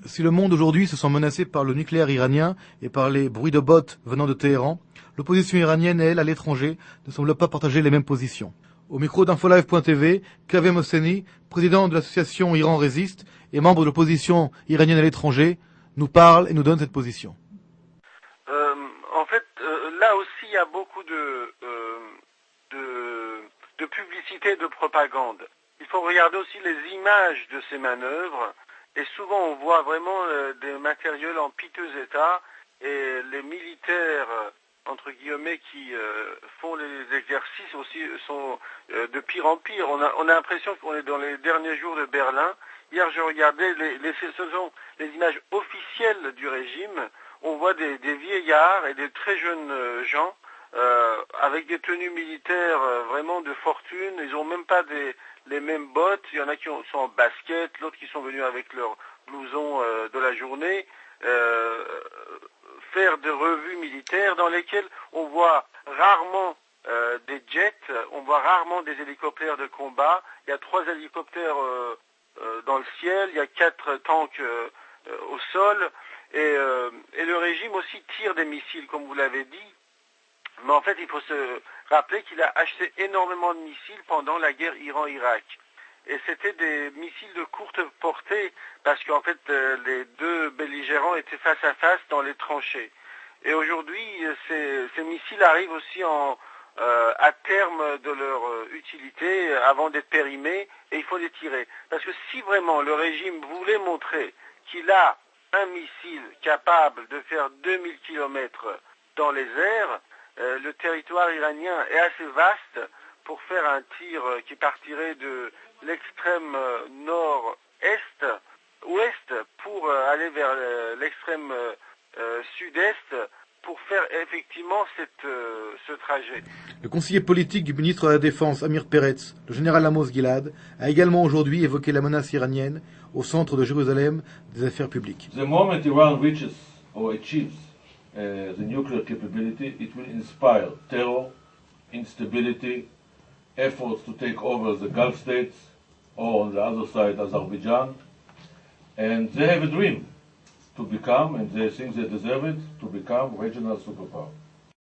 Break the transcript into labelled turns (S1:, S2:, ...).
S1: Si le monde aujourd'hui se sent menacé par le nucléaire iranien et par les bruits de bottes venant de Téhéran, l'opposition iranienne, elle, à l'étranger, ne semble pas partager les mêmes positions. Au micro d'Infolive.tv, Kaveh Mohseni, président de l'association Iran Résiste et membre de l'opposition iranienne à l'étranger, nous parle et nous donne cette position.
S2: Là aussi, il y a beaucoup de publicité, de propagande. Il faut regarder aussi les images de ces manœuvres. Et souvent, on voit vraiment des matériels en piteux état et les militaires, entre guillemets, qui font les exercices aussi sont de pire en pire. On a l'impression qu'on est dans les derniers jours de Berlin. Hier, je regardais ce sont les images officielles du régime. On voit des vieillards et des très jeunes gens avec des tenues militaires vraiment de fortune. Ils n'ont même pas les mêmes bottes. Il y en a qui sont en basket, d'autres qui sont venus avec leur blouson de la journée, faire des revues militaires dans lesquelles on voit rarement des jets, on voit rarement des hélicoptères de combat. Il y a 3 hélicoptères dans le ciel, il y a 4 tanks au sol, et le régime aussi tire des missiles, comme vous l'avez dit. Mais en fait, il faut se rappeler qu'il a acheté énormément de missiles pendant la guerre Iran-Irak. Et c'était des missiles de courte portée, parce qu'en fait, les deux belligérants étaient face à face dans les tranchées. Et aujourd'hui, ces missiles arrivent aussi à terme de leur utilité, avant d'être périmés, et il faut les tirer. Parce que si vraiment le régime voulait montrer qu'il a un missile capable de faire 2000 km dans les airs, le territoire iranien est assez vaste pour faire un tir qui partirait de l'extrême nord-est, ouest, pour aller vers l'extrême sud-est, pour faire effectivement ce trajet.
S1: Le conseiller politique du ministre de la Défense, Amir Peretz, le général Amos Gilad, a également aujourd'hui évoqué la menace iranienne au centre de Jérusalem des affaires publiques.
S3: The moment Iran reaches or achieves the nuclear capability, it will inspire terror, instability, efforts to take over the Gulf states, or on the other side, Azerbaijan. And they have a dream to become, and they think they deserve it, to become regional superpower.